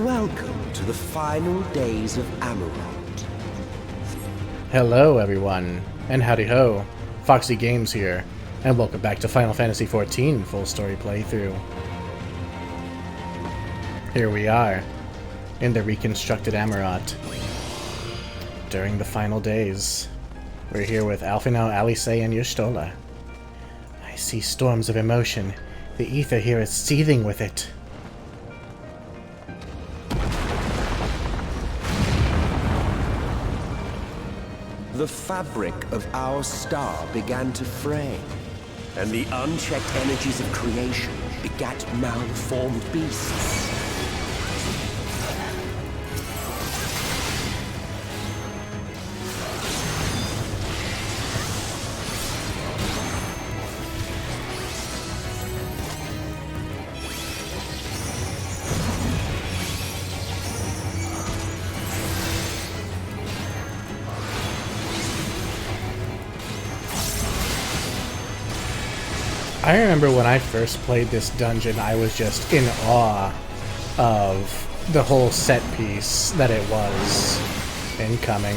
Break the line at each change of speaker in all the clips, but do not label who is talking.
Welcome to the final days of Amarant.
Hello everyone, and howdy ho, Foxy Games here, and welcome back to Final Fantasy XIV full story playthrough. Here we are, in the reconstructed Amarant. During the final days, we're here with Alphinaud, Alice, and Y'shtola. I see storms of emotion. The ether here is seething with it.
The fabric of our star began to fray, and the unchecked energies of creation begat malformed beasts.
I remember when I first played this dungeon, I was just in awe of the whole set piece that it was incoming.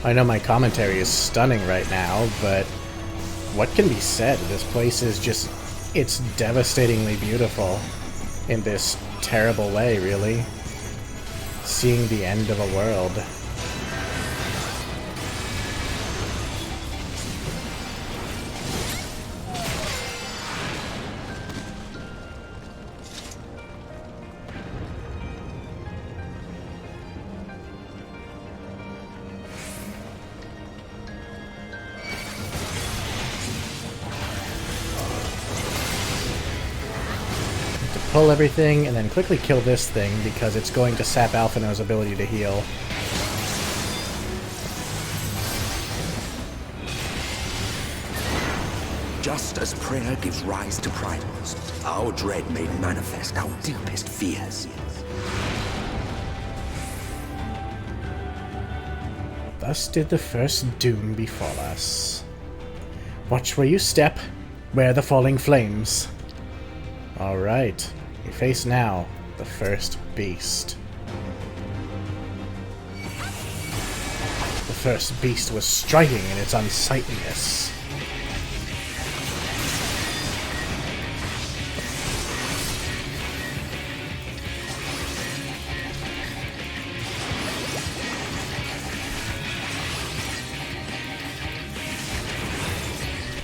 I know my commentary is stunning right now, but what can be said? This place is just, it's devastatingly beautiful in this terrible way, really. Seeing the end of a world. Pull everything, and then quickly kill this thing, because it's going to sap Alphinaud's ability to heal.
Just as prayer gives rise to primals, our dread made manifest our deepest fears.
Thus did the first doom befall us. Watch where you step, where the falling flames. Alright. You face now the first beast. The first beast was striking in its unsightliness.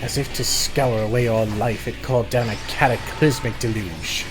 As if to scour away your life, it called down a cataclysmic deluge.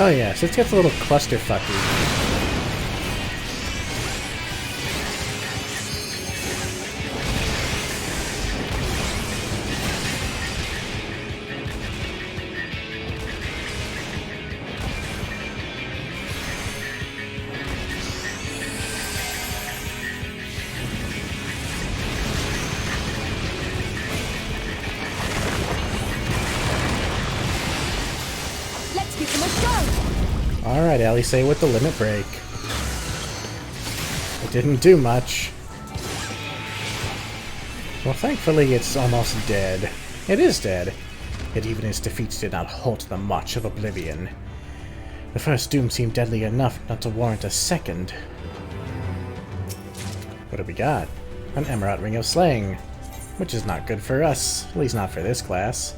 Oh yes, it gets a little clusterfucky. Alright, Ellie, say with the limit break. It didn't do much. Well, thankfully it's almost dead. It is dead. Yet even its defeats did not halt the march of oblivion. The first doom seemed deadly enough not to warrant a second. What do we got? An Emerald Ring of Slaying. Which is not good for us. At least not for this class.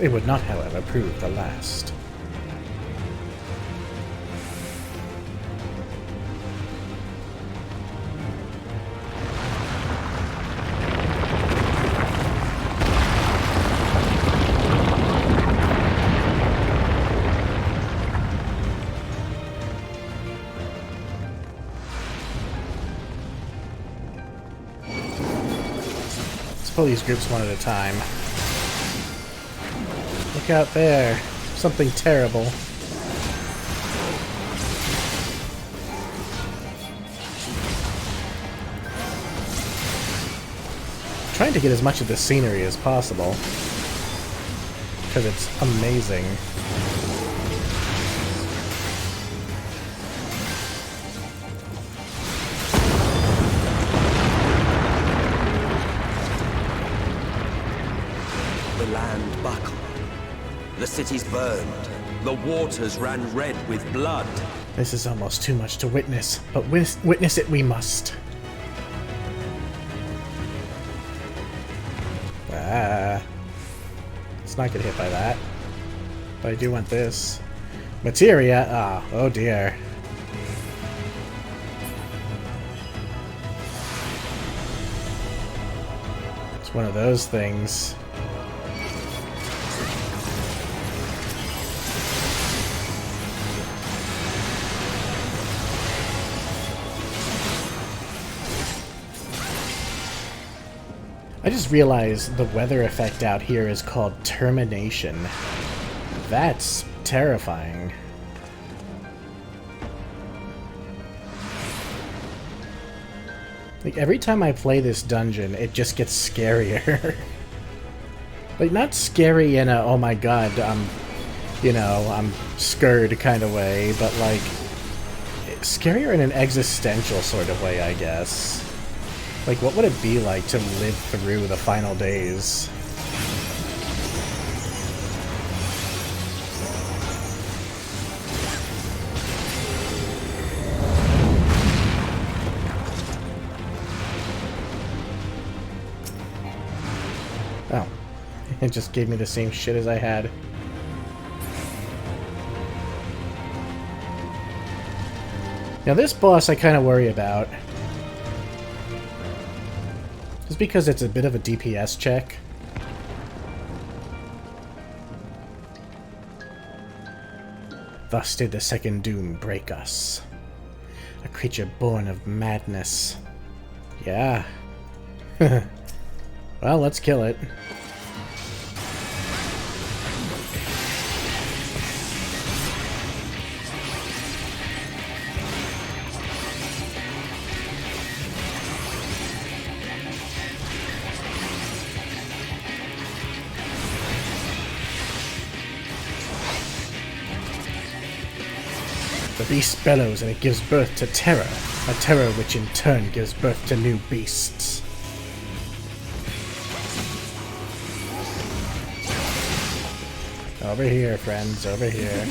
It would not, however, prove the last. Let's pull these groups one at a time. Look out there. Something terrible. I'm trying to get as much of the scenery as possible. Because it's amazing.
The land buckled. The cities burned. The waters ran red with blood.
This is almost too much to witness, but witness it we must. Ah. Let's not get hit by that. But I do want this. Materia! Ah, oh dear. It's one of those things. I just realized the weather effect out here is called Termination. That's terrifying. Like, every time I play this dungeon, it just gets scarier. Like, not scary in a, oh my god, I'm scared kind of way, but like, scarier in an existential sort of way, I guess. Like, what would it be like to live through the final days? Oh. It just gave me the same shit as I had. Now this boss I kind of worry about. Just because it's a bit of a DPS check. Thus did the second doom break us. A creature born of madness. Yeah. Well, let's kill it. The beast bellows and it gives birth to terror, a terror which in turn gives birth to new beasts. Over here, friends, over here.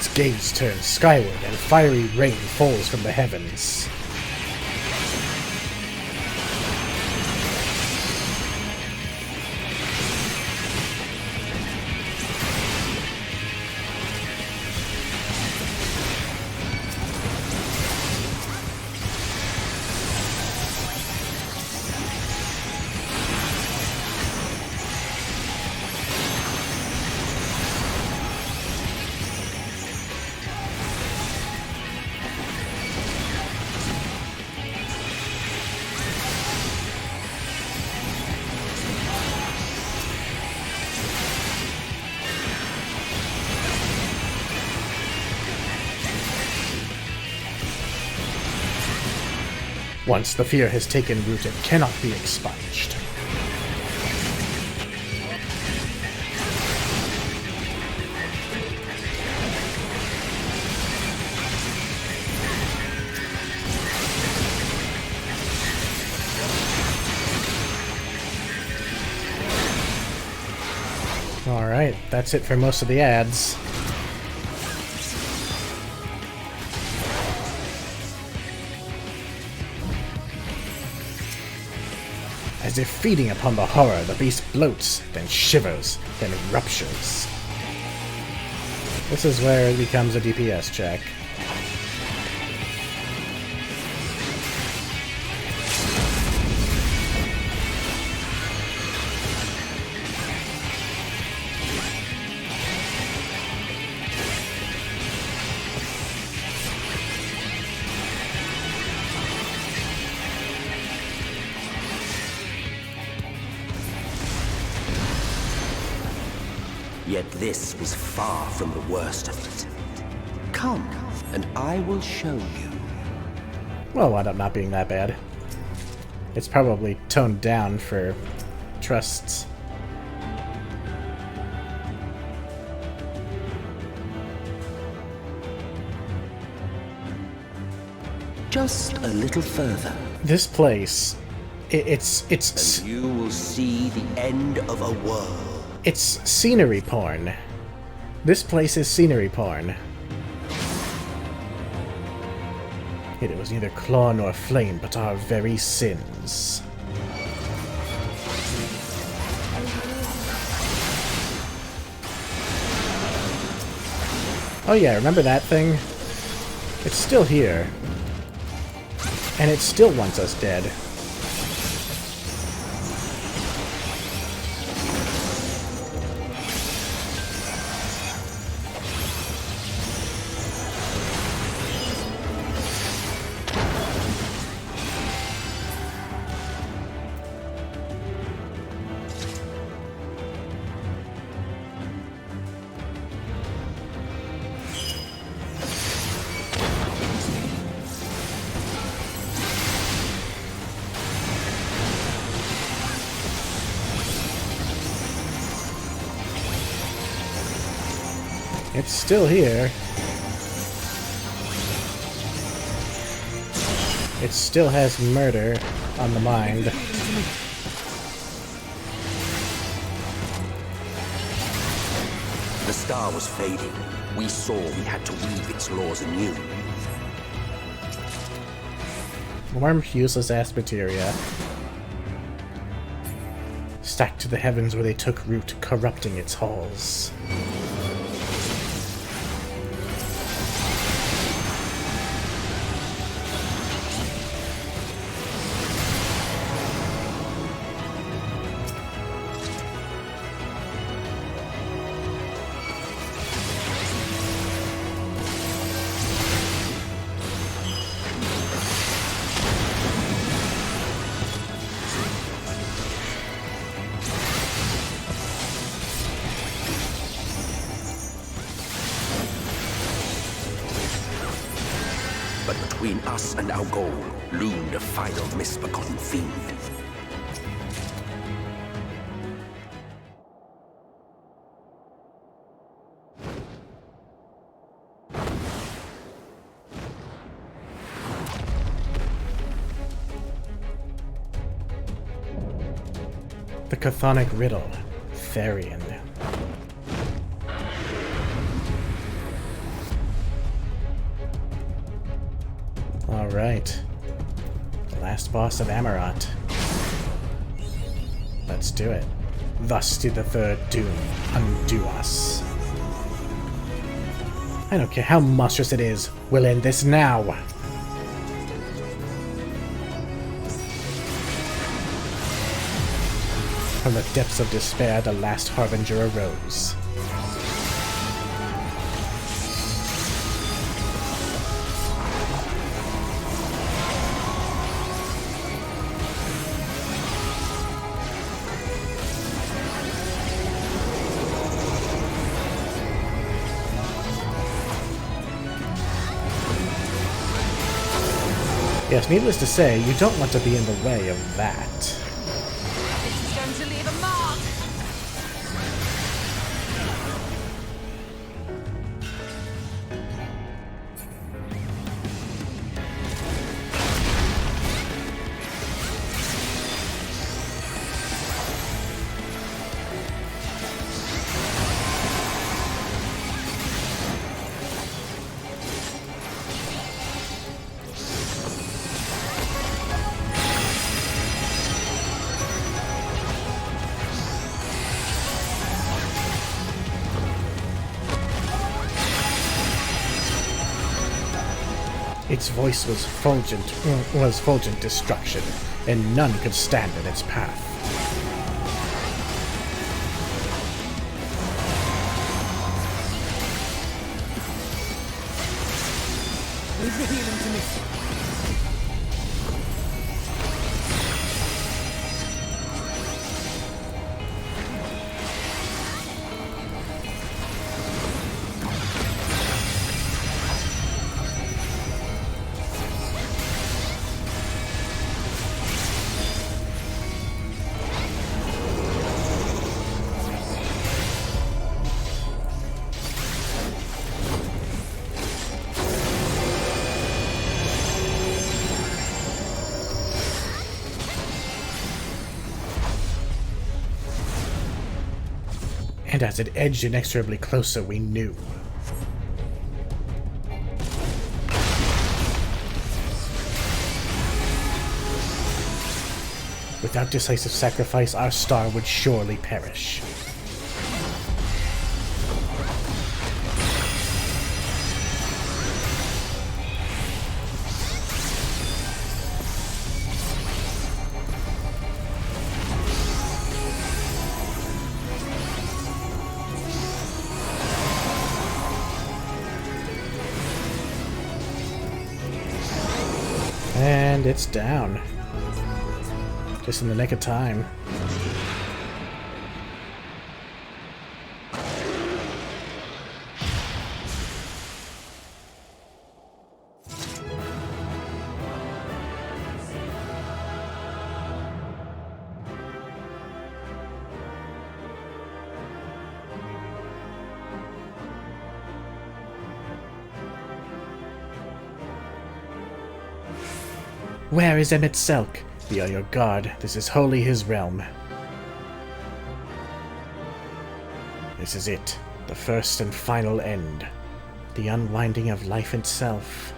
Its gaze turns skyward, and fiery rain falls from the heavens. Once the fear has taken root, it cannot be expunged. Alright, that's it for most of the ads. As if feeding upon the horror, the beast bloats, then shivers, then ruptures. This is where it becomes a DPS check.
Yet this was far from the worst of it. Come, and I will show you.
Well, it wound up not being that bad. It's probably toned down for trusts.
Just a little further.
This place, it's
And you will see the end of a world.
It's scenery porn. This place is scenery porn. It was neither claw nor flame, but our very sins. Oh yeah, remember that thing? It's still here. And it still wants us dead. It's still here. It still has murder on the mind.
The star was fading. We saw we had to weave its laws anew.
Warm, useless-ass materia. Stacked to the heavens where they took root, corrupting its halls.
But between us and our goal loomed a final misbegotten fiend.
The chthonic riddle, Therian. Alright. The last boss of Amarat. Let's do it. Thus did the third doom undo us. I don't care how monstrous it is, we'll end this now! From the depths of despair, the last harbinger arose. Yes, needless to say, you don't want to be in the way of that.
This is going to leave a mark!
Its voice was fulgent destruction, and none could stand in its path.
Leave the healing to me.
And as it edged inexorably closer, we knew. Without decisive sacrifice, our star would surely perish. And it's down. Just in the nick of time. Where is Emmett Selk? We are your guard. This is wholly his realm. This is it. The first and final end. The unwinding of life itself.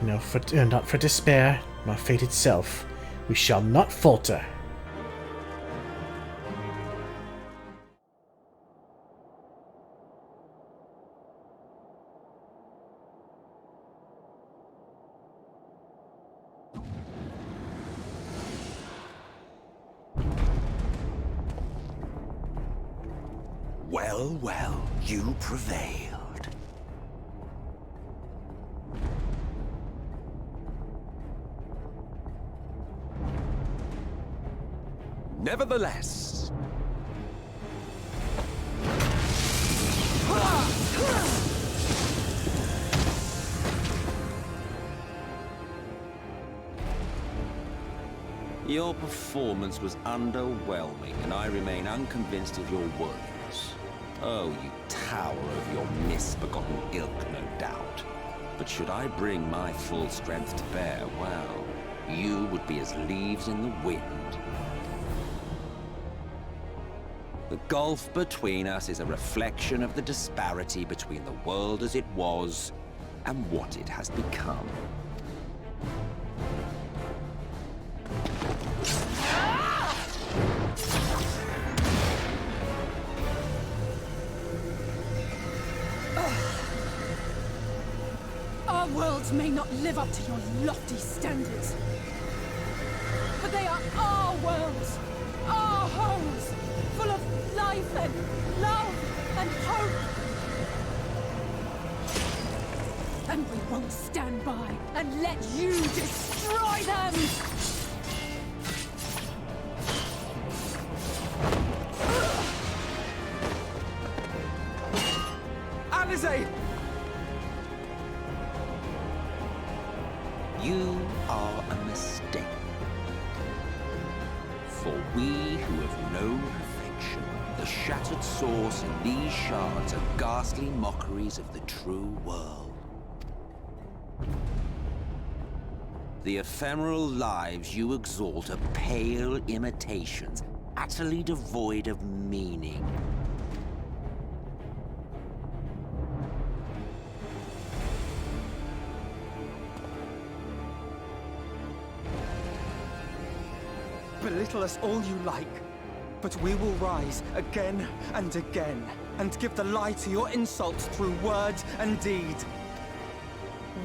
No, not for despair, nor fate itself. We shall not falter.
Well, well, you prevailed. Nevertheless,
your performance was underwhelming, and I remain unconvinced of your worth. Oh, you tower of your misbegotten ilk, no doubt. But should I bring my full strength to bear, well, you would be as leaves in the wind. The gulf between us is a reflection of the disparity between the world as it was and what it has become.
Our worlds may not live up to your lofty standards, but they are our worlds, our homes, full of life and love and hope. And we won't stand by and let you destroy them!
Alizé!
You are a mistake. For we who have known perfection, the shattered source in these shards are ghastly mockeries of the true world. The ephemeral lives you exalt are pale imitations, utterly devoid of meaning.
Belittle us all you like, but we will rise again and again, and give the lie to your insults through word and deed.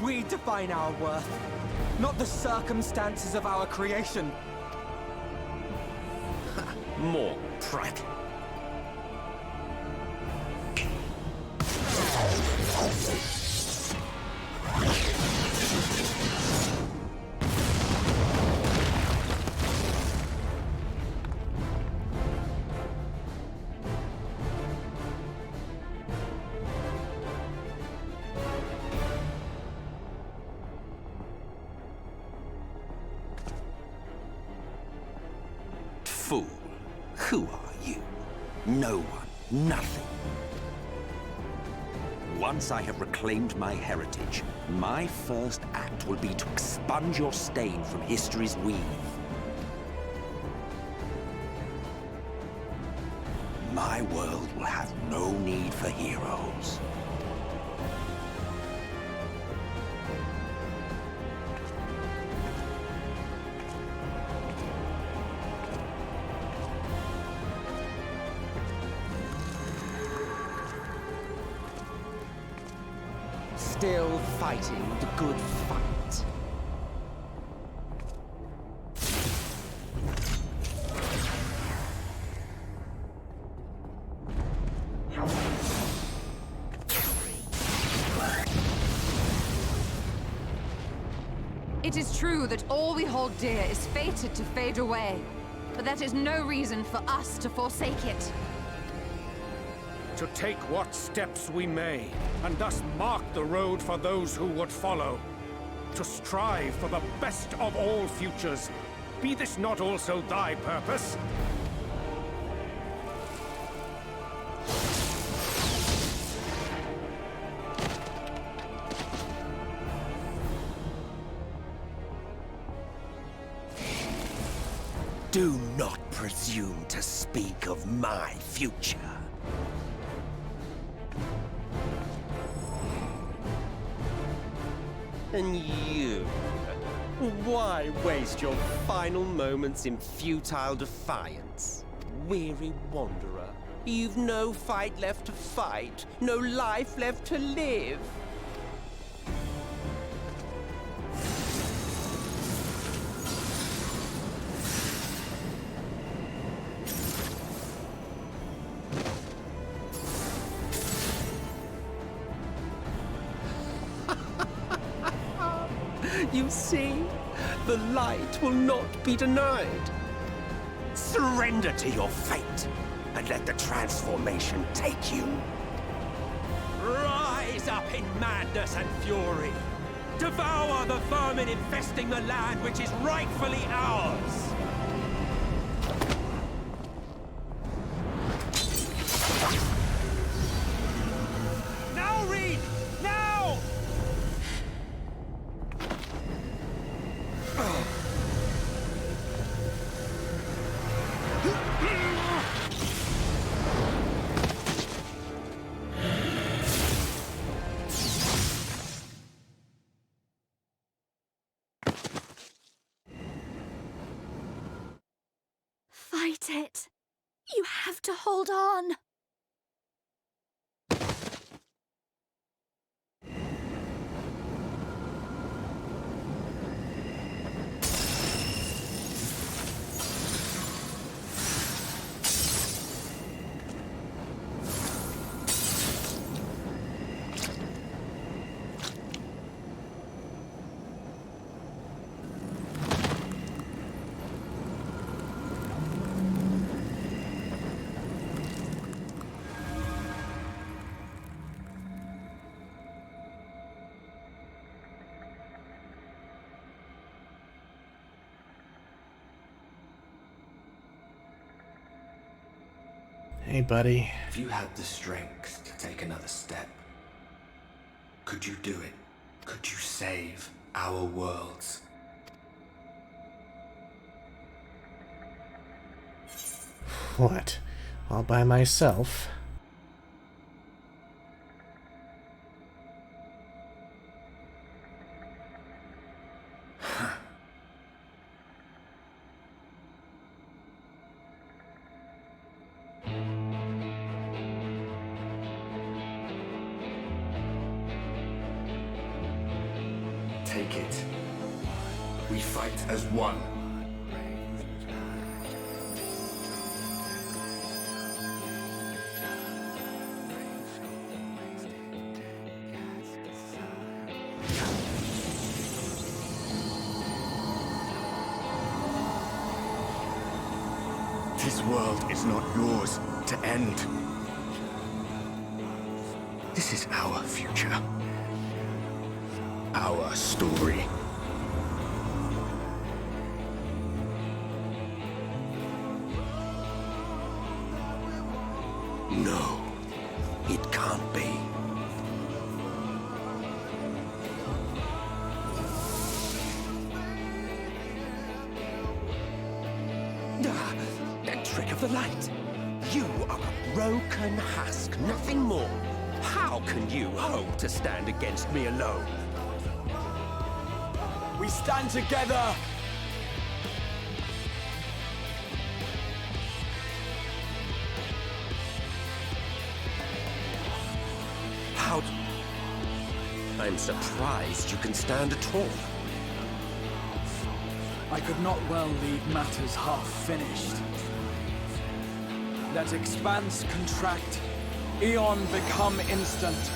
We define our worth, not the circumstances of our creation.
More prattle.
Fool, who are you? No one, nothing. Once I have reclaimed my heritage, my first act will be to expunge your stain from history's weave. My world will have no need for heroes.
Still fighting the good fight.
It is true that all we hold dear is fated to fade away, but that is no reason for us to forsake it.
To take what steps we may, and thus mark the road for those who would follow. To strive for the best of all futures. Be this not also thy purpose?
Do not presume to speak of my future. And you? Why waste your final moments in futile defiance? Weary wanderer, you've no fight left to fight, no life left to live. You see, the light will not be denied. Surrender to your fate, and let the transformation take you. Rise up in madness and fury. Devour the vermin infesting the land which is rightfully ours.
Now, Reed! Now!
let it. You have to hold on.
Hey, buddy.
If you had the strength to take another step, could you do it? Could you save our worlds?
What? All by myself?
Take it. We fight as one. This world is not yours to end. This is our future. Our story.
No, it can't be. That trick of the light. You are a broken husk, nothing more. How can you hope to stand against me alone?
We stand together!
How... I'm surprised you can stand at all.
I could not well leave matters half-finished. Let expanse contract, eon become instant.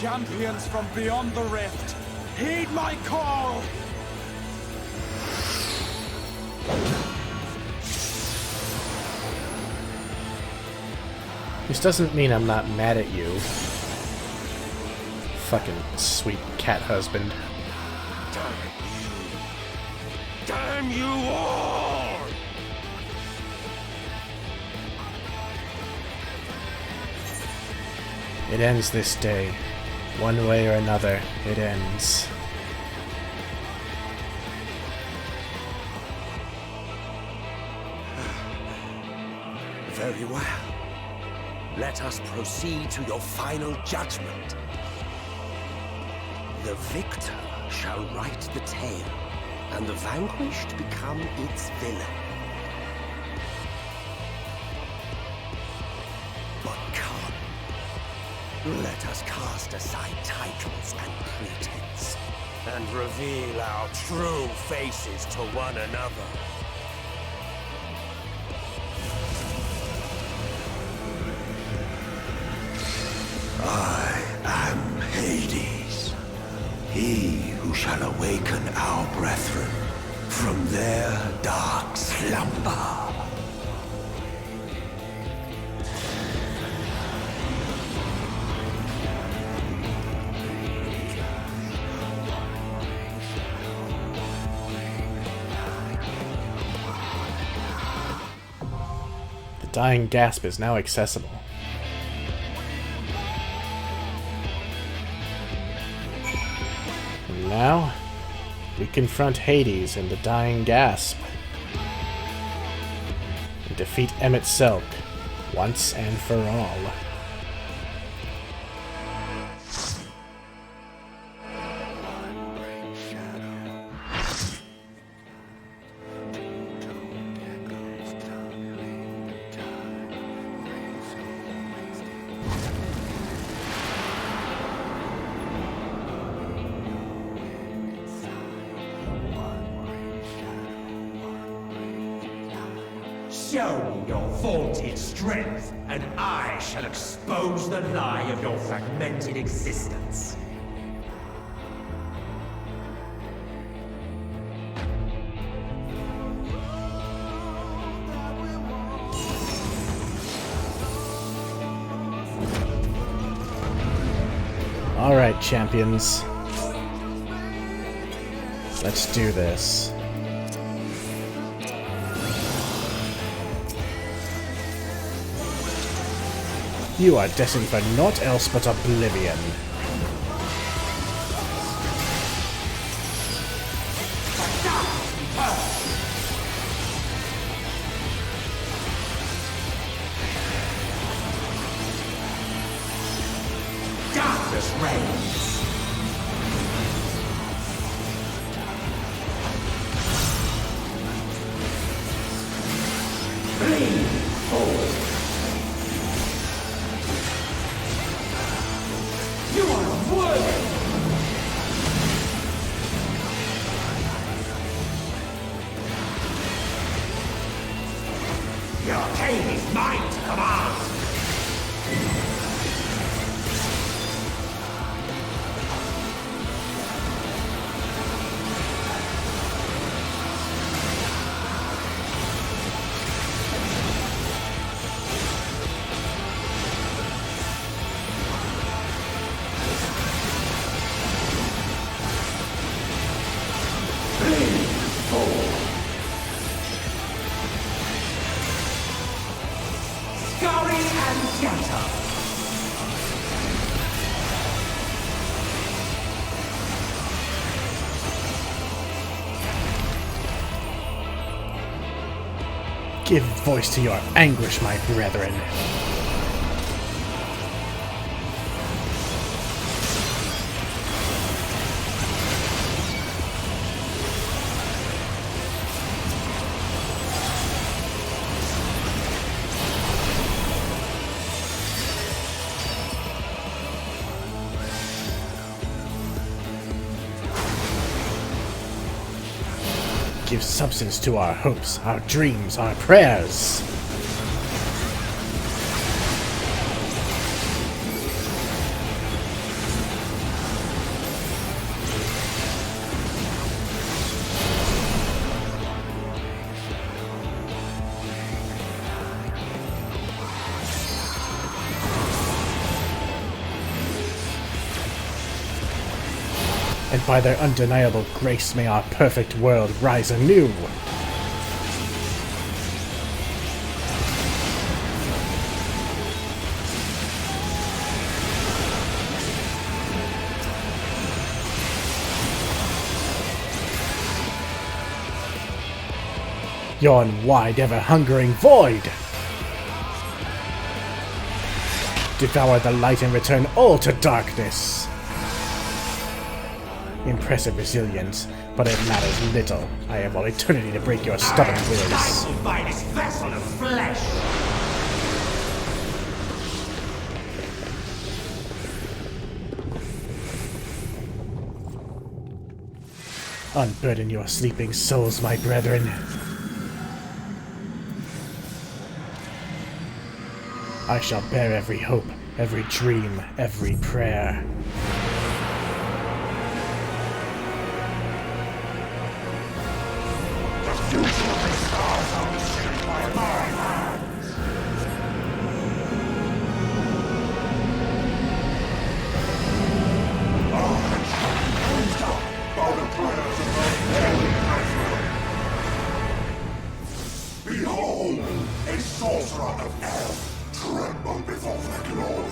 Champions from beyond the rift, heed my call!
This doesn't mean I'm not mad at you. Fucking sweet cat husband.
Damn you all!
It ends this day. One way or another, it ends.
Very well. Let us proceed to your final judgment. The victor shall write the tale, and the vanquished become its villain. But come, let us cast aside titles and pretense, and reveal our true faces to one another. I am Hades, he who shall awaken our brethren from their dark slumber.
The dying gasp is now accessible. And now, we confront Hades and the dying gasp. And defeat Emmett Selk once and for all.
Show me your vaunted strength, and I shall expose the lie of your fragmented existence.
Alright, champions. Let's do this. You are destined for naught else but oblivion.
Darkness reigns. Bleed forward. You are worthy. Your king is mine to command. Scurry and scatter.
Give voice to your anguish, my brethren. Give substance to our hopes, our dreams, our prayers. And by their undeniable grace may our perfect world rise anew. Yawn wide, ever-hungering void! Devour the light and return all to darkness! Impressive resilience, but it matters little. I have all eternity to break your stubborn wills.
Stifled by this vessel of flesh.
Unburden your sleeping souls, my brethren. I shall bear every hope, every dream, every prayer.
Behold, a sorcerer of hell, tremble before their glory.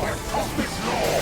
by cosmic law!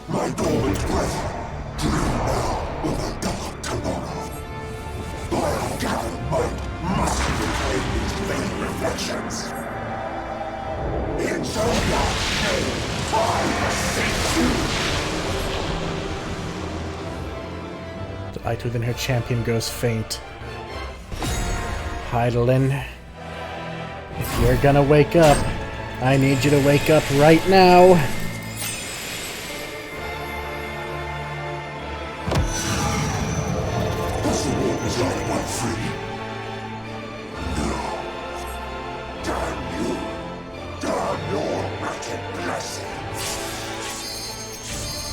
My dormant breath, dream now of a dark tomorrow. I'll gather might, must reclaim these vain reflections. In Zodiac's name, I beseech you!
The light within her champion grows faint. Hydaelyn, if you're gonna wake up, I need you to wake up right now.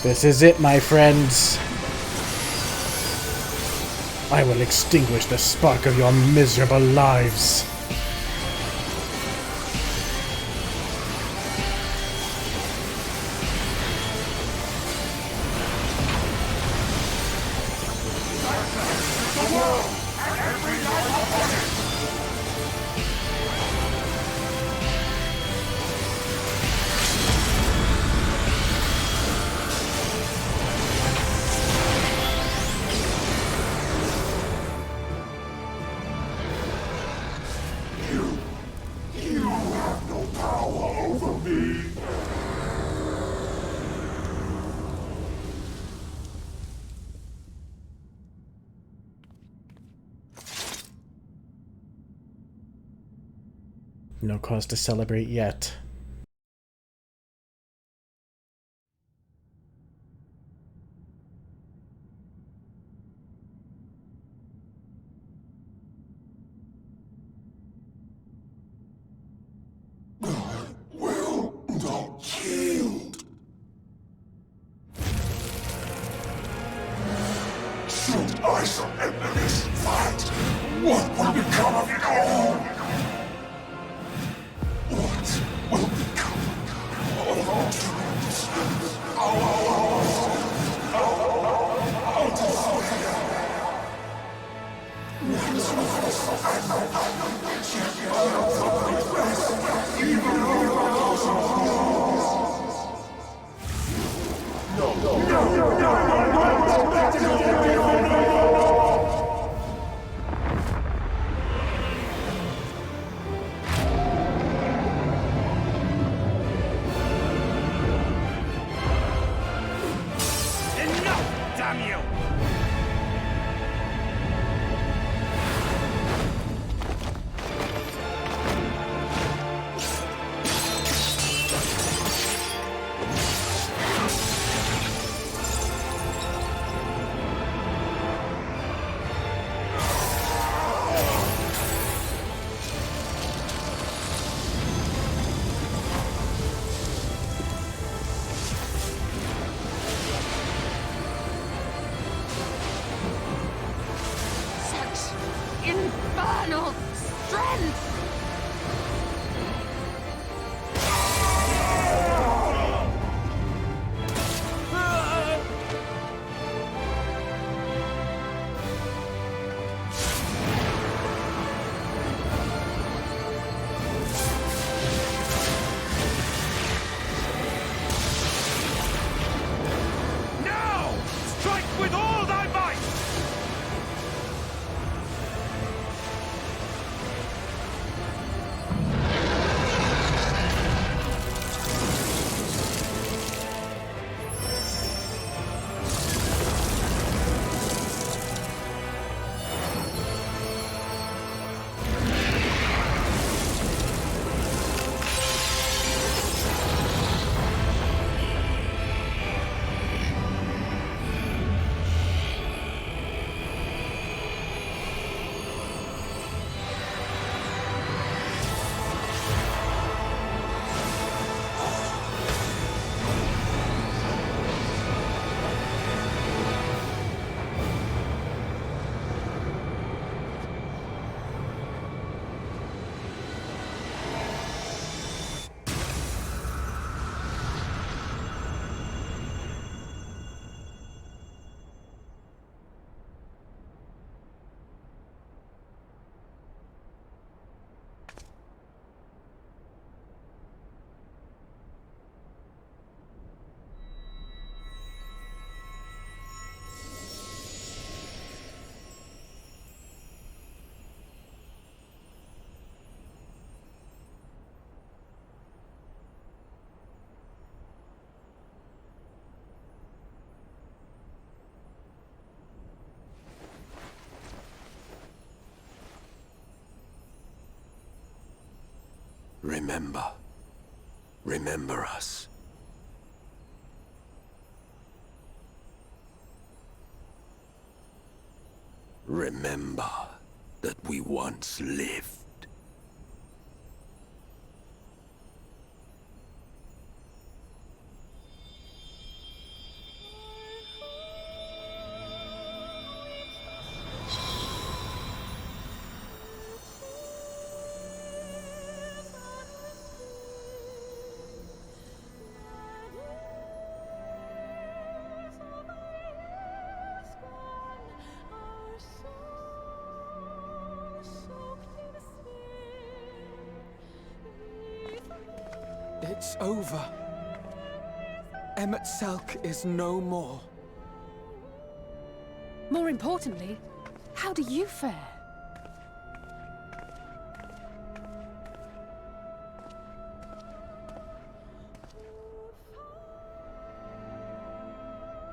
This is it, my friends. I will extinguish the spark of your miserable lives. No cause to celebrate yet.
Will not yield. Should I surrender this fight, what will become of it all? What will become of our dreams? Our desire? Remember. Remember us. Remember that we once lived.
It's over. Emmett Selk is no more.
More importantly, how do you fare?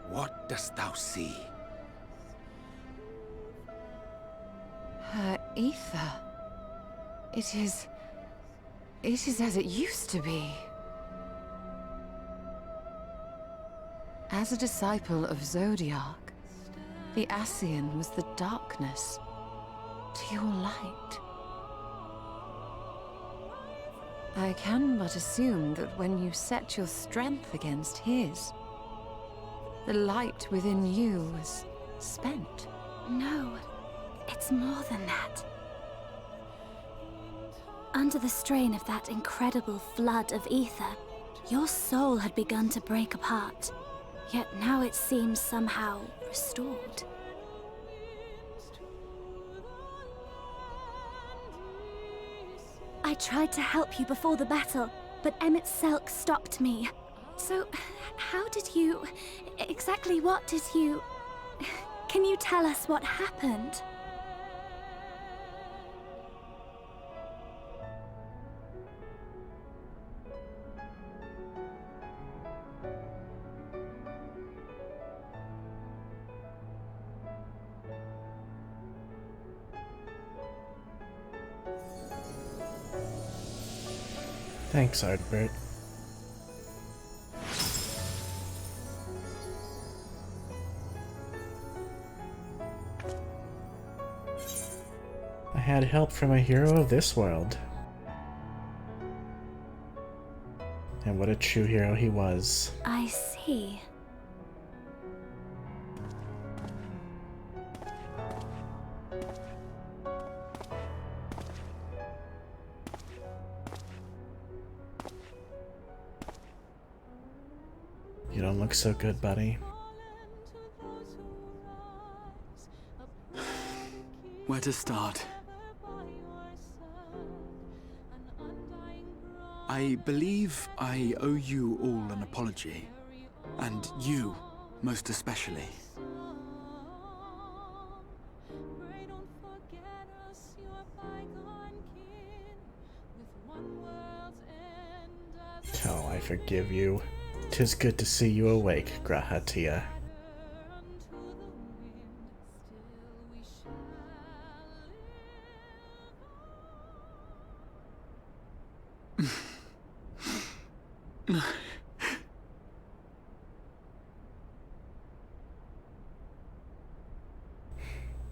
What dost thou see?
Her ether. It is as it used to be. As a disciple of Zodiac, the Ascian was the darkness to your light. I can but assume that when you set your strength against his, the light within you was spent.
No, it's more than that. Under the strain of that incredible flood of ether, your soul had begun to break apart. Yet now it seems somehow restored. I tried to help you before the battle, but Emmett Selk stopped me. So, how did you... exactly what did you... Can you tell us what happened?
Thanks, Ardbert. I had help from a hero of this world. And what a true hero he was.
I see.
You don't look so good, buddy.
Where to start? I believe I owe you all an apology. And you, most especially.
Oh, I forgive you. 'Tis good to see you awake, Grahatia.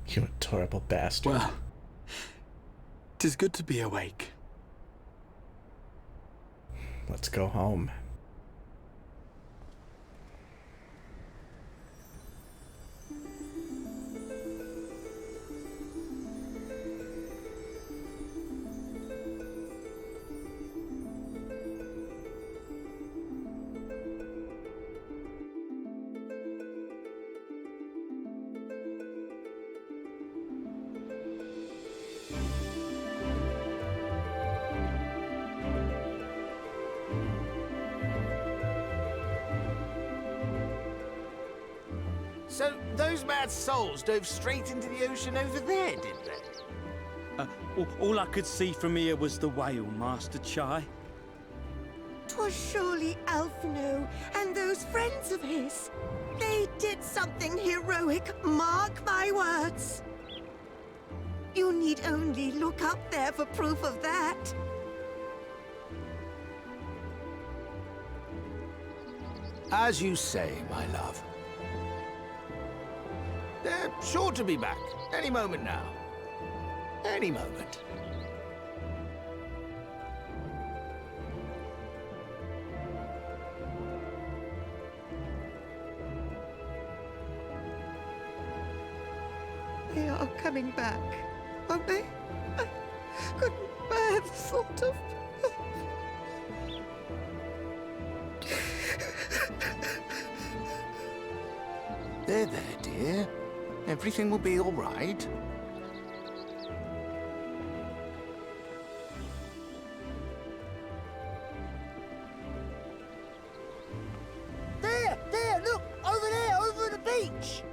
You adorable bastard.
Well, 'tis good to be awake.
Let's go home.
So, those mad souls dove straight into the ocean over there, did they?
All I could see from here was the whale, Master Chai.
'Twas surely Alphino and those friends of his. They did something heroic, mark my words. You need only look up there for proof of that.
As you say, my love. They're sure to be back any moment now. Any moment.
They are coming back, aren't they? I couldn't bear the thought of...
There, dear. Everything will be all right.
There, look! Over there, over at the beach!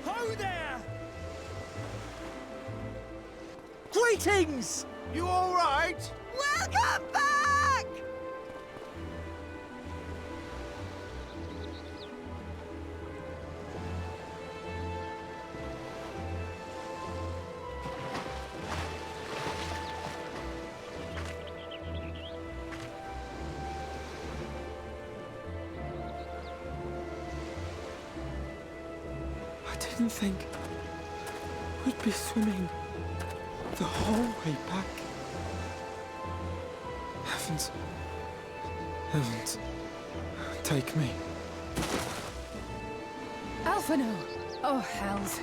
Ho there!
Greetings! You all right?
Welcome back!
I didn't think we'd be swimming the whole way back. Heavens. Heavens. Take me.
Alphino! Oh, hells.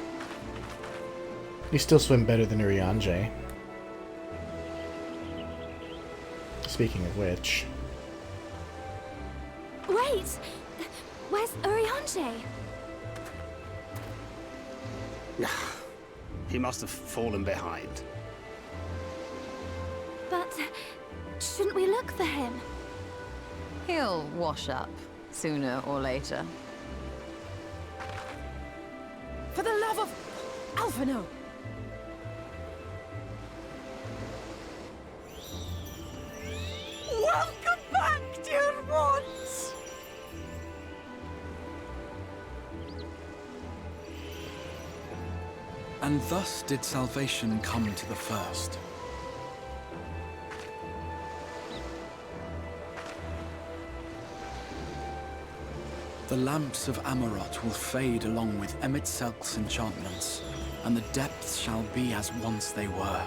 You still swim better than Urianger. Speaking of which...
Wait! Where's Urianger?
He must have fallen behind.
But shouldn't we look for him?
He'll wash up, sooner or later.
For the love of Alphino!
Welcome back, dear ones!
And thus did salvation come to the first. The lamps of Amarot will fade along with Emet-Selch's enchantments, and the depths shall be as once they were.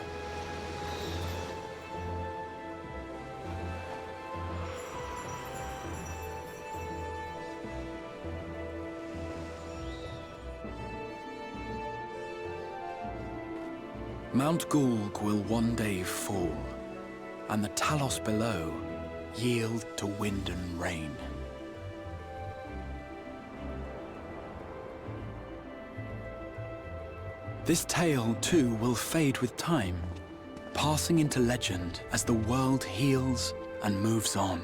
Mount Gulg will one day fall, and the Talos below yield to wind and rain. This tale, too, will fade with time, passing into legend as the world heals and moves on.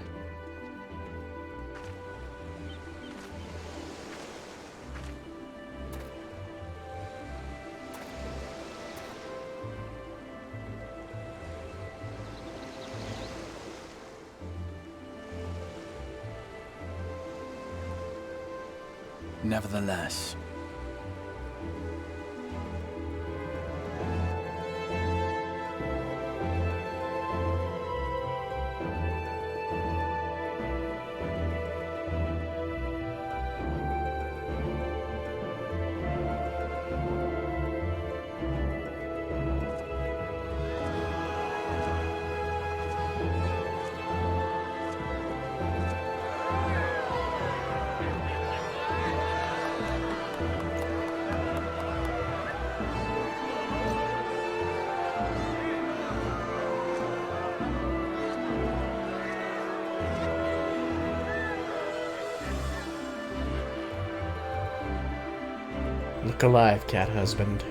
Nevertheless,
look alive, cat husband.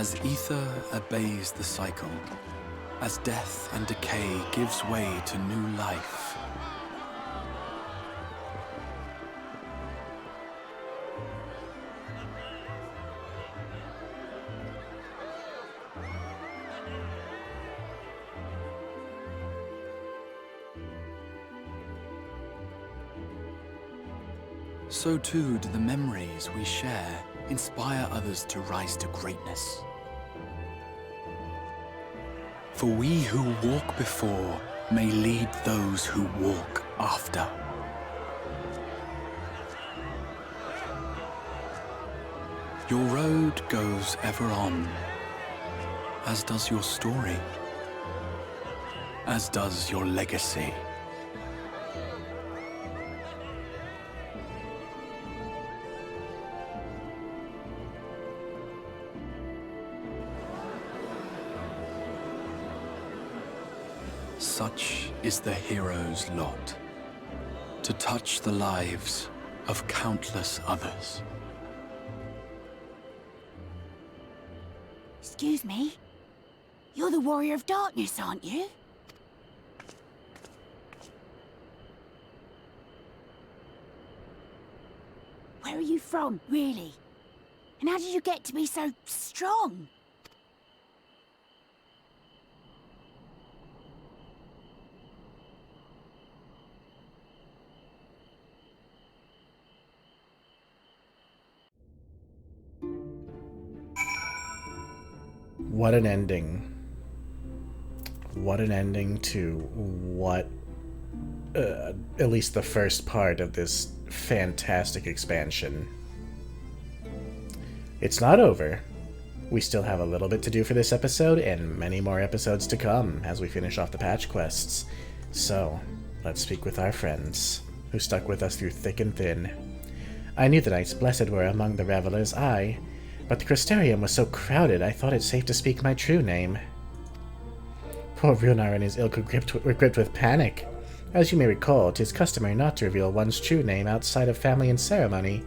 as ether obeys the cycle, as death and decay gives way to new life, so too do the memories we share inspire others to rise to greatness. For we who walk before may lead those who walk after. Your road goes ever on, as does your story, as does your legacy. Such is the hero's lot, to touch the lives of countless others.
Excuse me? You're the Warrior of Darkness, aren't you? Where are you from, really? And how did you get to be so strong?
What an ending. What an ending to what, at least the first part of this fantastic expansion. It's not over. We still have a little bit to do for this episode, and many more episodes to come as we finish off the patch quests. So, let's speak with our friends, who stuck with us through thick and thin. I knew the Knights Blessed were among the revelers, but the Crystarium was so crowded I thought it safe to speak my true name. Poor Runar and his ilk were gripped with panic. As you may recall, 'tis customary not to reveal one's true name outside of family and ceremony.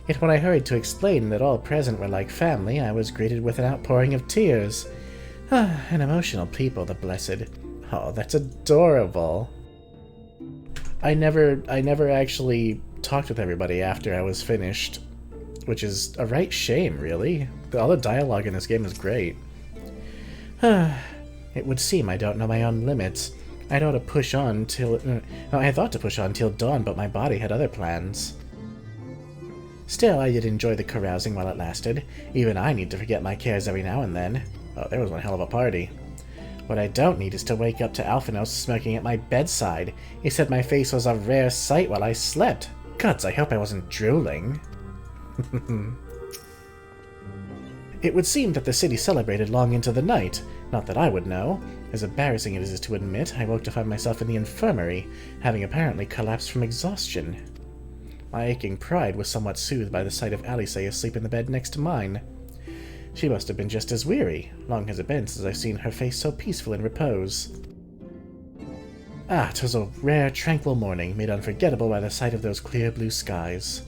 Yet when I hurried to explain that all present were like family, I was greeted with an outpouring of tears. An emotional people, the Blessed. Oh, that's adorable. I never actually talked with everybody after I was finished, which is a right shame, really. All the dialogue in this game is great. It would seem I don't know my own limits. I thought to push on till dawn, but my body had other plans. Still, I did enjoy the carousing while it lasted. Even I need to forget my cares every now and then. Oh, there was one hell of a party. What I don't need is to wake up to Alphanos smoking at my bedside. He said my face was a rare sight while I slept. Gods, I hope I wasn't drooling. It would seem that the city celebrated long into the night. Not that I would know. As embarrassing as it is to admit, I woke to find myself in the infirmary, having apparently collapsed from exhaustion. My aching pride was somewhat soothed by the sight of Alice asleep in the bed next to mine. She must have been just as weary. Long has it been since I've seen her face so peaceful in repose. 'Twas a rare, tranquil morning, made unforgettable by the sight of those clear blue skies.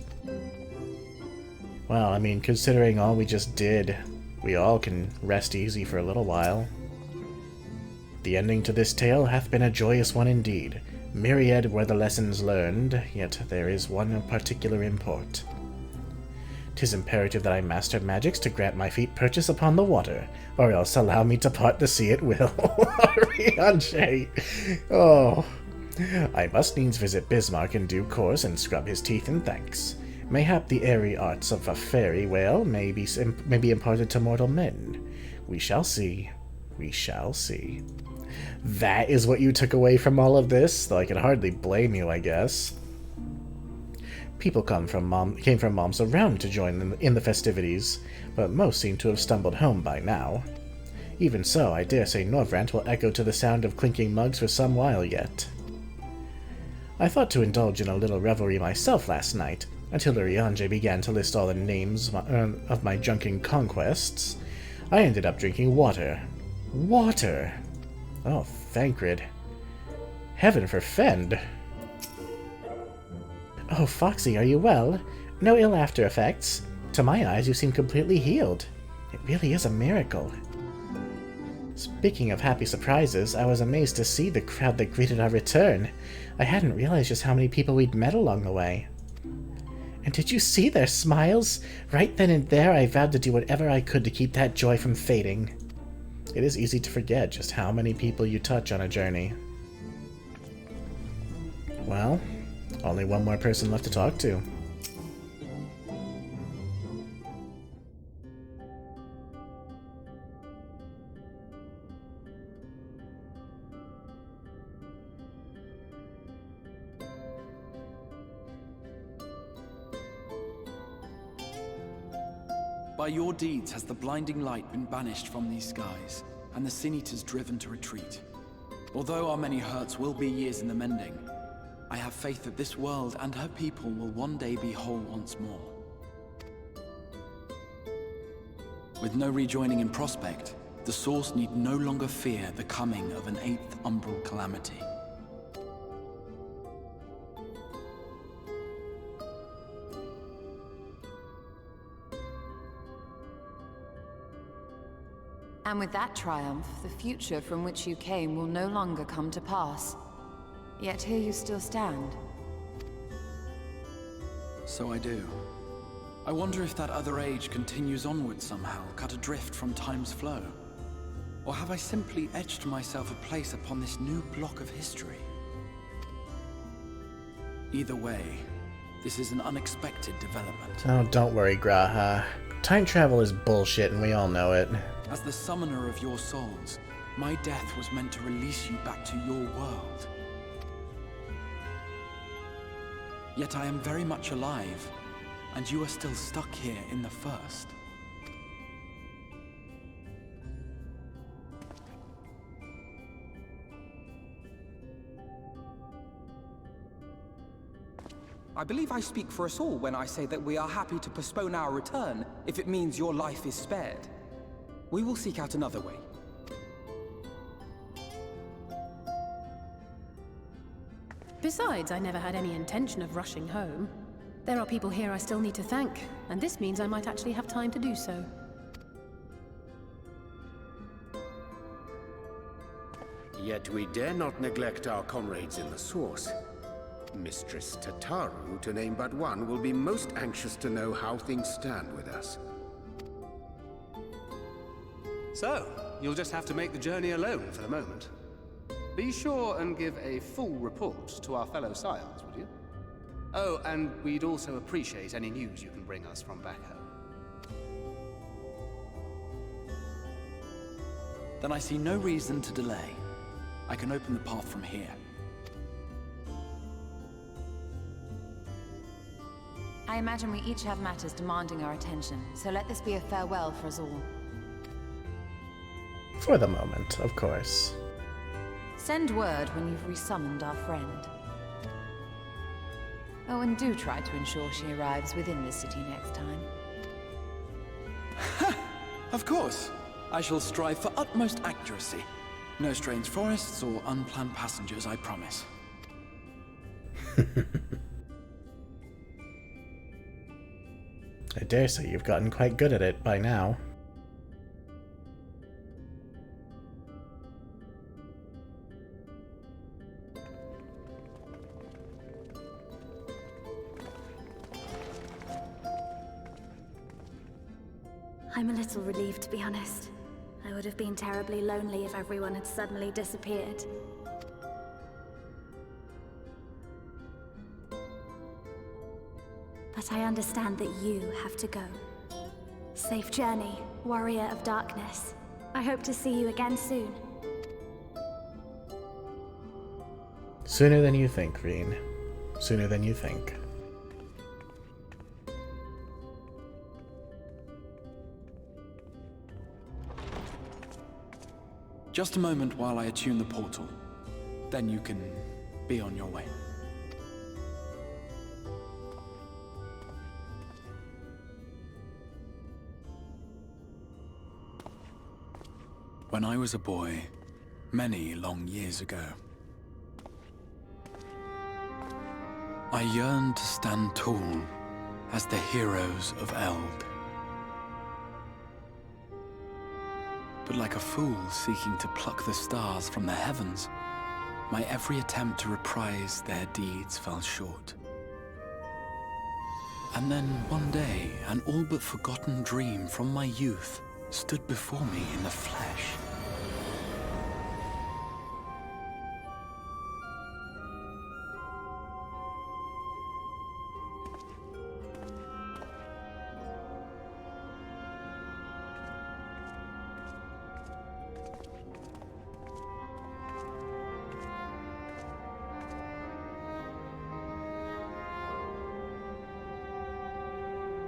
Well, I mean, considering all we just did, we all can rest easy for a little while. The ending to this tale hath been a joyous one indeed. Myriad were the lessons learned, yet there is one of particular import. 'Tis imperative that I master magics to grant my feet purchase upon the water, or else allow me to part the sea at will. Rianche! Oh. I must needs visit Bismarck in due course and scrub his teeth in thanks. Mayhap the airy arts of a fairy whale may be imparted to mortal men. We shall see. We shall see. That is what you took away from all of this? Though I can hardly blame you, I guess. People came from moms around to join them in the festivities, but most seem to have stumbled home by now. Even so, I dare say Norvrant will echo to the sound of clinking mugs for some while yet. I thought to indulge in a little revelry myself last night, until Rianche began to list all the names of my drunken conquests. I ended up drinking water. Water! Oh, Thancred. Heaven forfend! Oh, Foxy, are you well? No ill after effects? To my eyes, you seem completely healed. It really is a miracle. Speaking of happy surprises, I was amazed to see the crowd that greeted our return. I hadn't realized just how many people we'd met along the way. And did you see their smiles? Right then and there, I vowed to do whatever I could to keep that joy from fading. It is easy to forget just how many people you touch on a journey. Well, Only one more person left to talk to.
By your deeds has the blinding light been banished from these skies, and the Sin Eaters driven to retreat. Although our many hurts will be years in the mending, I have faith that this world and her people will one day be whole once more. With no rejoining in prospect, the Source need no longer fear the coming of an 8th umbral calamity.
And with that triumph, the future from which you came will no longer come to pass. Yet here you still stand.
So I do. I wonder if that other age continues onward somehow, cut adrift from time's flow. Or have I simply etched myself a place upon this new block of history? Either way, this is an unexpected development.
Oh, don't worry, Graha. Time travel is bullshit and we all know it.
As the summoner of your souls, my death was meant to release you back to your world. Yet I am very much alive, and you are still stuck here in the First.
I believe I speak for us all when I say that we are happy to postpone our return if it means your life is spared. We will seek out another way.
Besides, I never had any intention of rushing home. There are people here I still need to thank, and this means I might actually have time to do so.
Yet we dare not neglect our comrades in the Source. Mistress Tataru, to name but one, will be most anxious to know how things stand with us.
So, you'll just have to make the journey alone for the moment. Be sure and give a full report to our fellow scions, would you? Oh, and we'd also appreciate any news you can bring us from back home.
Then I see no reason to delay. I can open the path from here.
I imagine we each have matters demanding our attention, so let this be a farewell for us all.
For the moment, of course.
Send word when you've resummoned our friend. Oh, and do try to ensure she arrives within this city next time.
Of course. I shall strive for utmost accuracy. No strange forests or unplanned passengers, I promise.
I dare say you've gotten quite good at it by now.
I'm a little relieved, to be honest. I would have been terribly lonely if everyone had suddenly disappeared. But I understand that you have to go. Safe journey, warrior of darkness. I hope to see you again soon.
Sooner than you think, Reen. Sooner than you think.
Just a moment while I attune the portal. Then you can be on your way. When I was a boy, many long years ago, I yearned to stand tall as the heroes of Eld. But like a fool seeking to pluck the stars from the heavens, my every attempt to reprise their deeds fell short. And then one day, an all but forgotten dream from my youth stood before me in the flesh.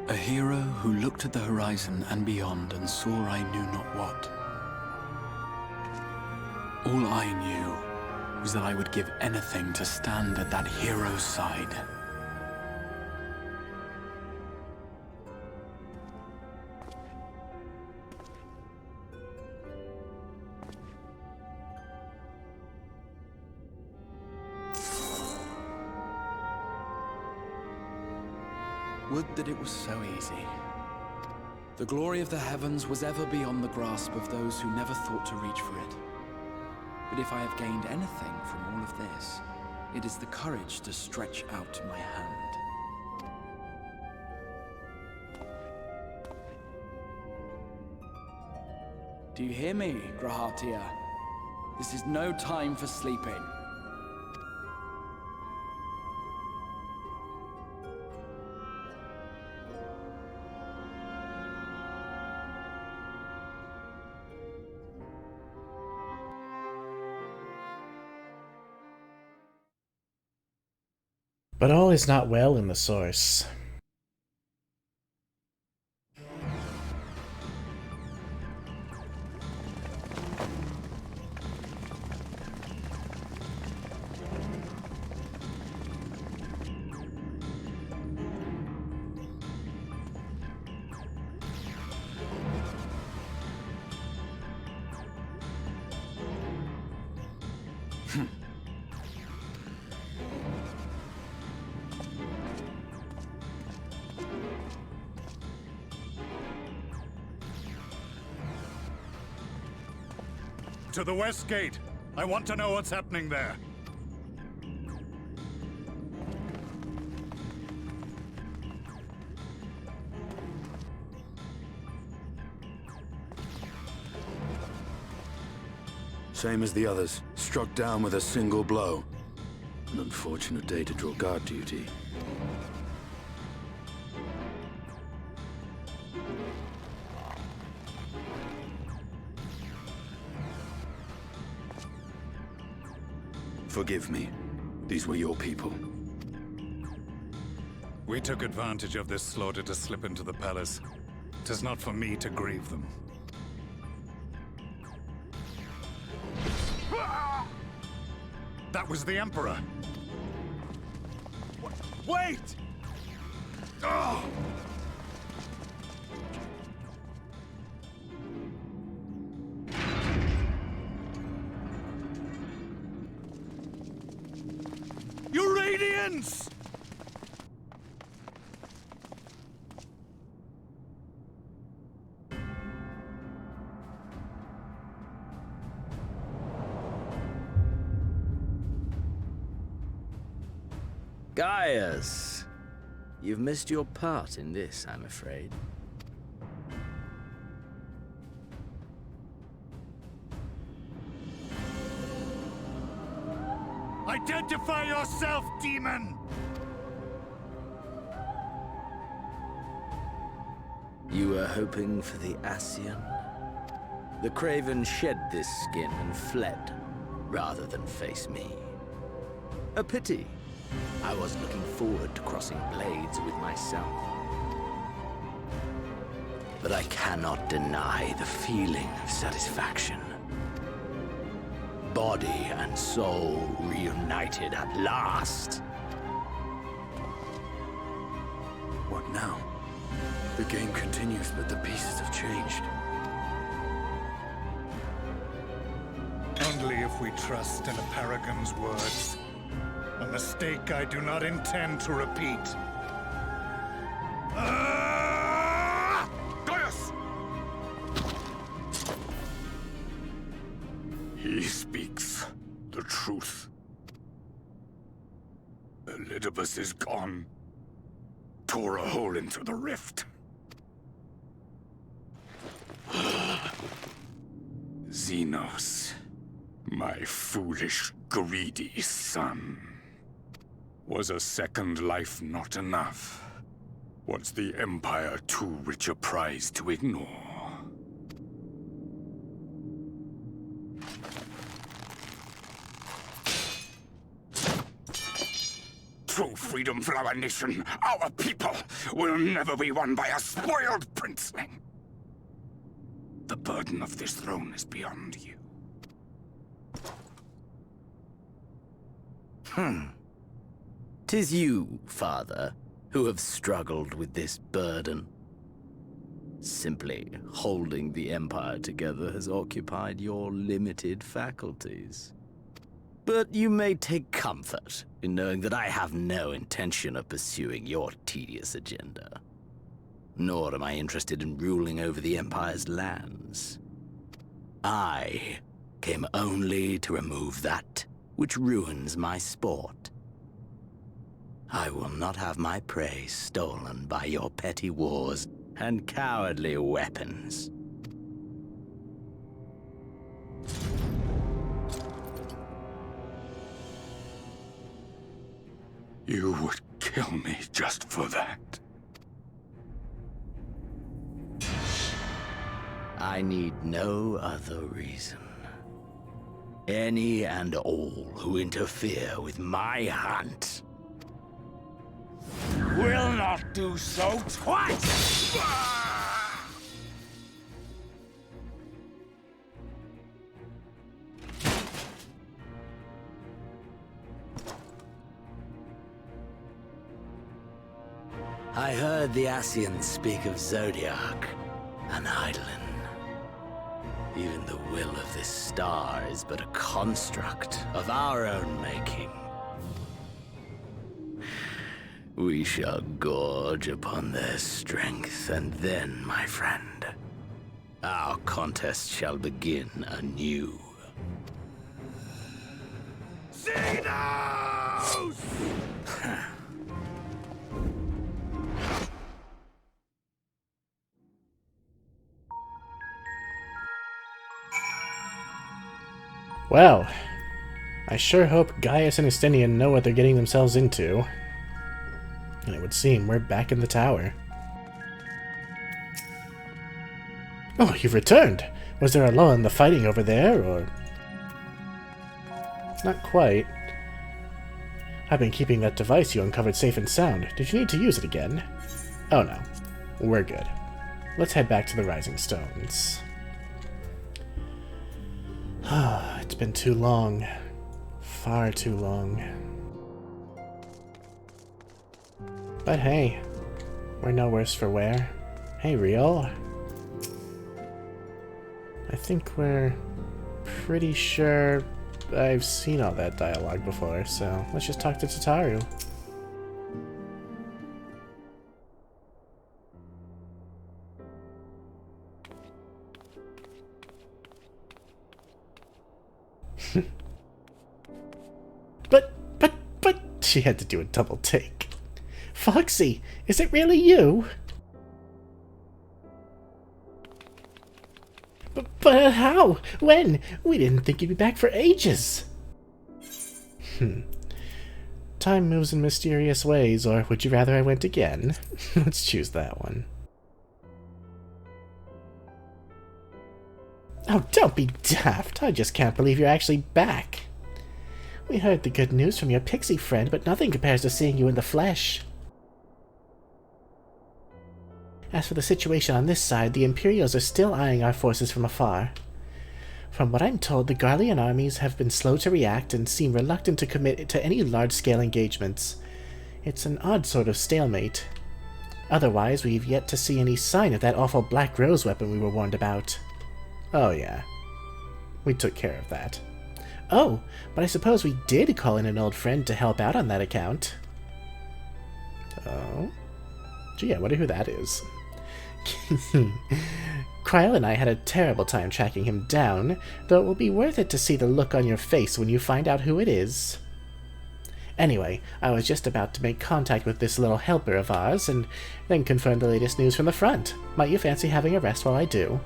A hero who looked at the horizon and beyond and saw I knew not what. All I knew was that I would give anything to stand at that hero's side. Would that it was so easy. The glory of the heavens was ever beyond the grasp of those who never thought to reach for it. But if I have gained anything from all of this, it is the courage to stretch out my hand. Do you hear me, Grahatia? This is no time for sleeping.
But all is not well in the source.
To the west gate. I want to know what's happening there.
Same as the others. Struck down with a single blow. An unfortunate day to draw guard duty. Forgive me. These were your people.
We took advantage of this slaughter to slip into the palace. 'Tis not for me to grieve them. That was the Emperor! Wait! Oh! You Radiants!
Gaius, you've missed your part in this, I'm afraid.
Identify yourself, demon!
You were hoping for the Ascian? The Craven shed this skin and fled, rather than face me. A pity. I was looking forward to crossing blades with myself. But I cannot deny the feeling of satisfaction. Body and soul reunited at last.
What now? The game continues, but the pieces have changed.
Only if we trust in a paragon's words. A mistake I do not intend to repeat. Gaius!
He speaks the truth. Elidibus is gone. Tore a hole into the rift. Xenos, my foolish, greedy son. Was a second life not enough? Was the Empire too rich a prize to ignore? Truth freedom for our nation, our people, will never be won by a spoiled princeling. The burden of this throne is beyond you.
'Tis you, father, who have struggled with this burden. Simply holding the Empire together has occupied your limited faculties. But you may take comfort in knowing that I have no intention of pursuing your tedious agenda. Nor am I interested in ruling over the Empire's lands. I came only to remove that which ruins my sport. I will not have my prey stolen by your petty wars and cowardly weapons.
You would kill me just for that.
I need no other reason. Any and all who interfere with my hunt will not do so twice! I heard the Ascians speak of Zodiac, an Eidolon. Even the will of this star is but a construct of our own making. We shall gorge upon their strength, and then, my friend, our contest shall begin anew.
Xenos!
Well, I sure hope Gaius and Estinian know what they're getting themselves into. And it would seem we're back in the tower. Oh, you've returned! Was there a lull in the fighting over there, or...? Not quite. I've been keeping that device you uncovered safe and sound. Did you need to use it again? Oh no. We're good. Let's head back to the Rising Stones. It's been too long. Far too long. But hey, we're no worse for wear. Hey, Riel. I think we're pretty sure I've seen all that dialogue before, so let's just talk to Tataru. But, she had to do a double take. Foxy, is it really you? But how? When? We didn't think you'd be back for ages. Time moves in mysterious ways, or would you rather I went again? Let's choose that one. Oh, don't be daft. I just can't believe you're actually back. We heard the good news from your pixie friend, but nothing compares to seeing you in the flesh. As for the situation on this side, the Imperials are still eyeing our forces from afar. From what I'm told, the Garlean armies have been slow to react and seem reluctant to commit to any large-scale engagements. It's an odd sort of stalemate. Otherwise, we've yet to see any sign of that awful Black Rose weapon we were warned about. Oh yeah. We took care of that. Oh, but I suppose we did call in an old friend to help out on that account. Oh? Gee, I wonder who that is. Kryl and I had a terrible time tracking him down, though it will be worth it to see the look on your face when you find out who it is. Anyway, I was just about to make contact with this little helper of ours, and then confirm the latest news from the front. Might you fancy having a rest while I do?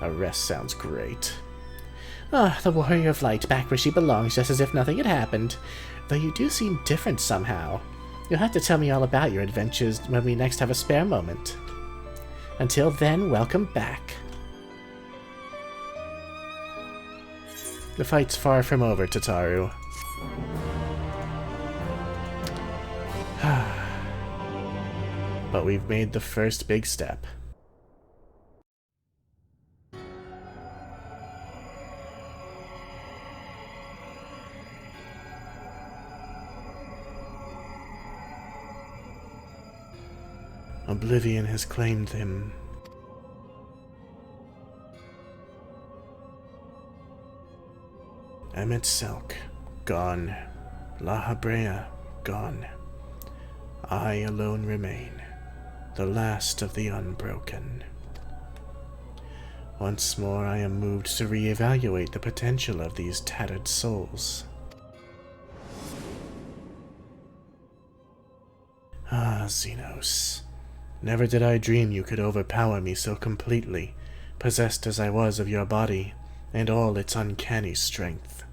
A rest sounds great. Ah, the Warrior of Light back where she belongs, just as if nothing had happened. Though you do seem different somehow. You'll have to tell me all about your adventures when we next have a spare moment. Until then, welcome back. The fight's far from over, Tataru. but we've made the first big step. Oblivion has claimed him. Emmett Selk, gone. La Habrea, gone. I alone remain, the last of the unbroken. Once more I am moved to reevaluate the potential of these tattered souls. Ah, Xenos. Never did I dream you could overpower me so completely, possessed as I was of your body, and all its uncanny strength.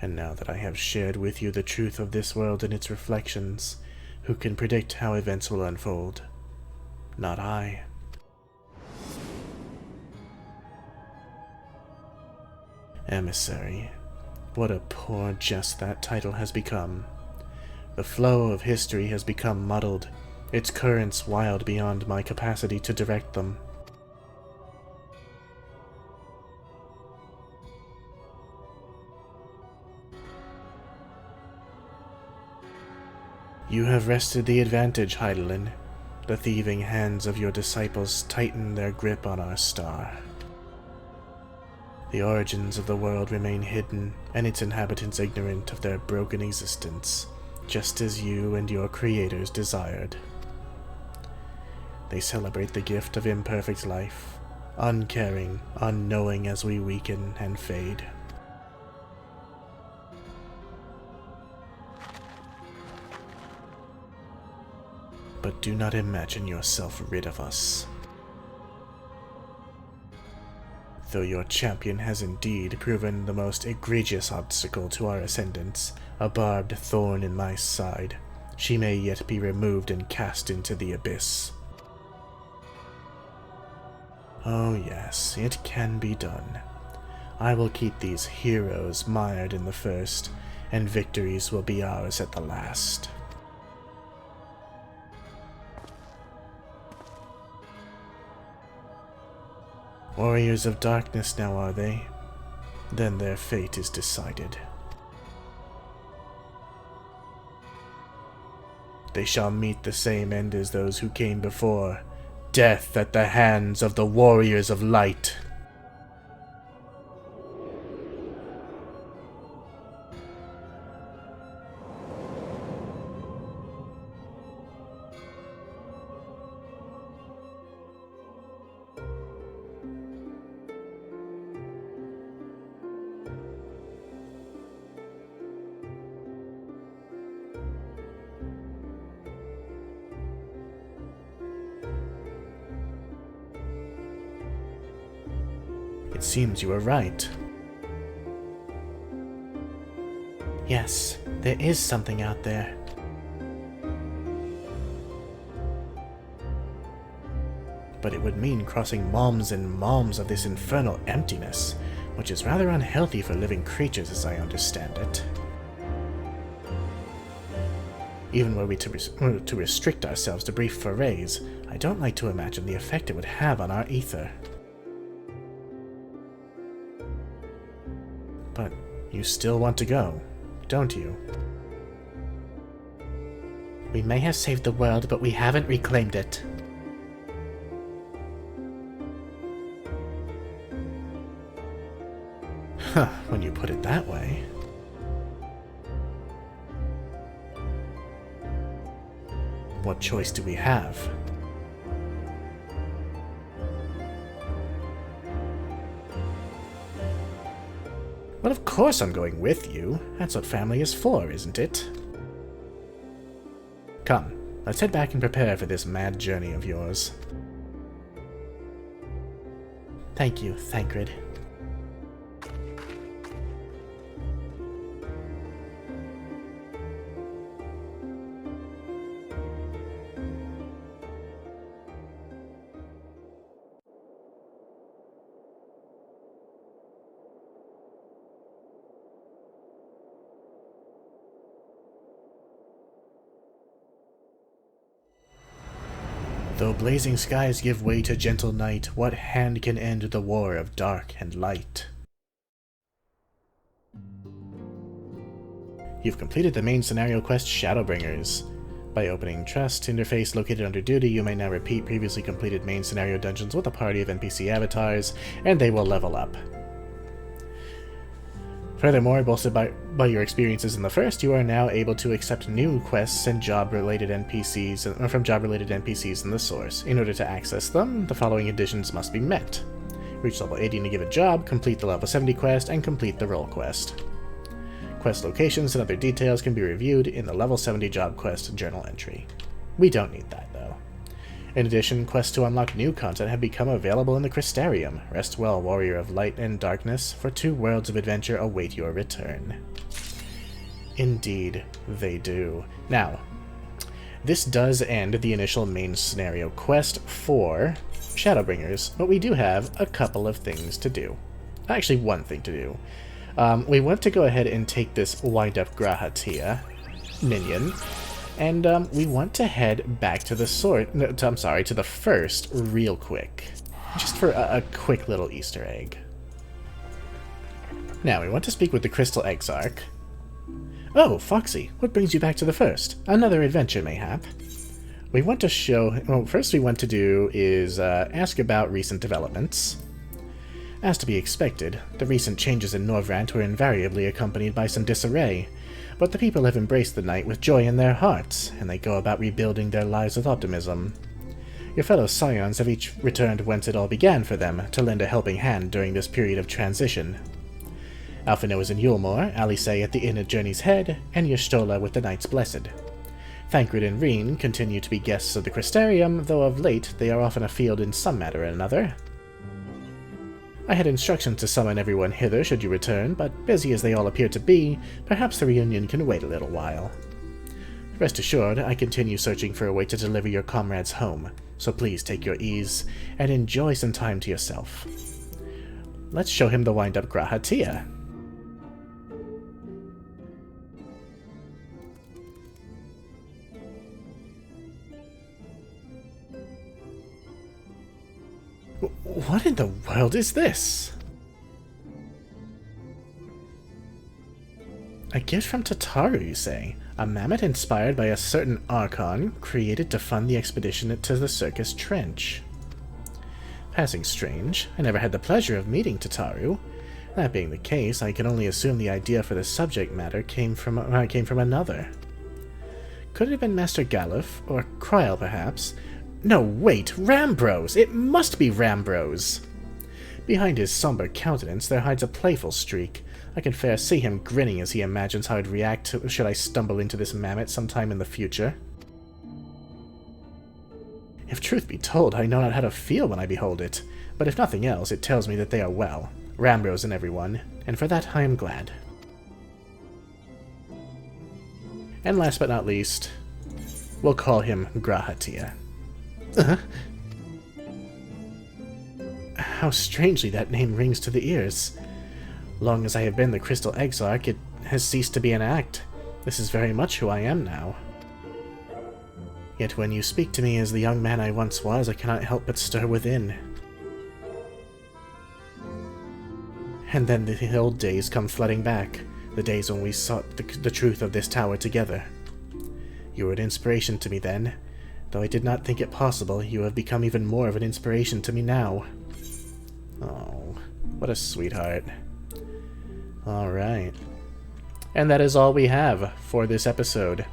And now that I have shared with you the truth of this world and its reflections, who can predict how events will unfold? Not I. Emissary. What a poor jest that title has become. The flow of history has become muddled, its currents wild beyond my capacity to direct them. You have wrested the advantage, Hydaelyn. The thieving hands of your disciples tighten their grip on our star. The origins of the world remain hidden, and its inhabitants ignorant of their broken existence, just as you and your creators desired. They celebrate the gift of imperfect life, uncaring, unknowing as we weaken and fade. But do not imagine yourself rid of us. Though your champion has indeed proven the most egregious obstacle to our ascendance, a barbed thorn in my side, she may yet be removed and cast into the abyss. Oh yes, it can be done. I will keep these heroes mired in the first, and victories will be ours at the last. Warriors of darkness now, are they? Then their fate is decided. They shall meet the same end as those who came before. Death at the hands of the Warriors of Light. It seems you were right. Yes, there is something out there. But it would mean crossing moms and moms of this infernal emptiness, which is rather unhealthy for living creatures as I understand it. Even were we to restrict ourselves to brief forays, I don't like to imagine the effect it would have on our ether. But you still want to go, don't you? We may have saved the world, but we haven't reclaimed it. Huh, when you put it that way. What choice do we have? Well, of course I'm going with you. That's what family is for, isn't it? Come, let's head back and prepare for this mad journey of yours. Thank you, Thancred. Though blazing skies give way to gentle night, what hand can end the war of dark and light? You've completed the main scenario quest Shadowbringers. By opening Trust interface located under Duty, you may now repeat previously completed main scenario dungeons with a party of NPC avatars, and they will level up. Furthermore, bolstered by your experiences in the first, you are now able to accept new quests and job-related NPCs from job-related NPCs in the source. In order to access them, the following conditions must be met. Reach level 80 in a given job, complete the level 70 quest, and complete the role quest. Quest locations and other details can be reviewed in the level 70 job quest journal entry. We don't need that, though. In addition, quests to unlock new content have become available in the Crystarium. Rest well, Warrior of Light and Darkness, for 2 worlds of adventure await your return. Indeed, they do. Now, this does end the initial main scenario quest for Shadowbringers, but we do have a couple of things to do. Actually, one thing to do. We want to go ahead and take this Wind-Up Grahatia minion, and we want to head back to the to the first real quick. Just for a quick little Easter egg. Now, we want to speak with the Crystal Exarch. Oh, Foxy, what brings you back to the first? Another adventure, mayhap? We want to show... Well, first we want to do is ask about recent developments. As to be expected, the recent changes in Norvrant were invariably accompanied by some disarray. But the people have embraced the night with joy in their hearts, and they go about rebuilding their lives with optimism. Your fellow Scions have each returned whence it all began for them, to lend a helping hand during this period of transition. Alphino is in Yulmore, Alice at the Inn at Journey's Head, and Y'shtola with the Knights Blessed. Thancred and Reen continue to be guests of the Crystarium, though of late they are often afield in some matter or another. I had instructions to summon everyone hither should you return, but busy as they all appear to be, perhaps the reunion can wait a little while. Rest assured, I continue searching for a way to deliver your comrades home, so please take your ease and enjoy some time to yourself. Let's show him the Wind-Up Grahatia. What in the world is this? A gift from Tataru, you say? A mammoth inspired by a certain Archon, created to fund the expedition to the Circus Trench. Passing strange. I never had the pleasure of meeting Tataru. That being the case, I can only assume the idea for the subject matter came from another. Could it have been Master Galuf, or Kryl perhaps? No, wait, Rambros! It must be Rambros! Behind his somber countenance there hides a playful streak. I can fair see him grinning as he imagines how I'd react should I stumble into this mammoth sometime in the future. If truth be told, I know not how to feel when I behold it, but if nothing else, it tells me that they are well, Rambros and everyone, and for that I am glad. And last but not least, we'll call him Grahatia. How strangely that name rings to the ears. Long as I have been the Crystal Exarch, it has ceased to be an act. This is very much who I am now. Yet when you speak to me as the young man I once was, I cannot help but stir within. And then the old days come flooding back, the days when we sought the truth of this tower together. You were an inspiration to me then. Though I did not think it possible, you have become even more of an inspiration to me now. Oh, what a sweetheart. Alright. And that is all we have for this episode.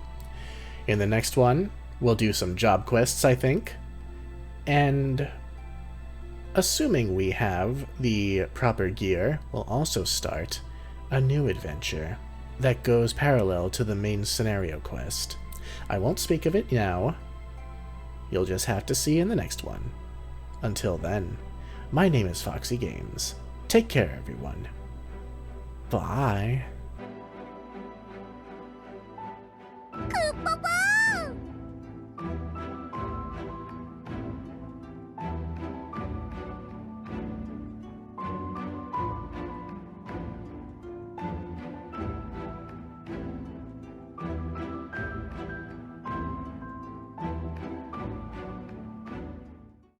In the next one, we'll do some job quests, I think. And assuming we have the proper gear, we'll also start a new adventure that goes parallel to the main scenario quest. I won't speak of it now. You'll just have to see in the next one. Until then, my name is Foxy Games. Take care, everyone. Bye.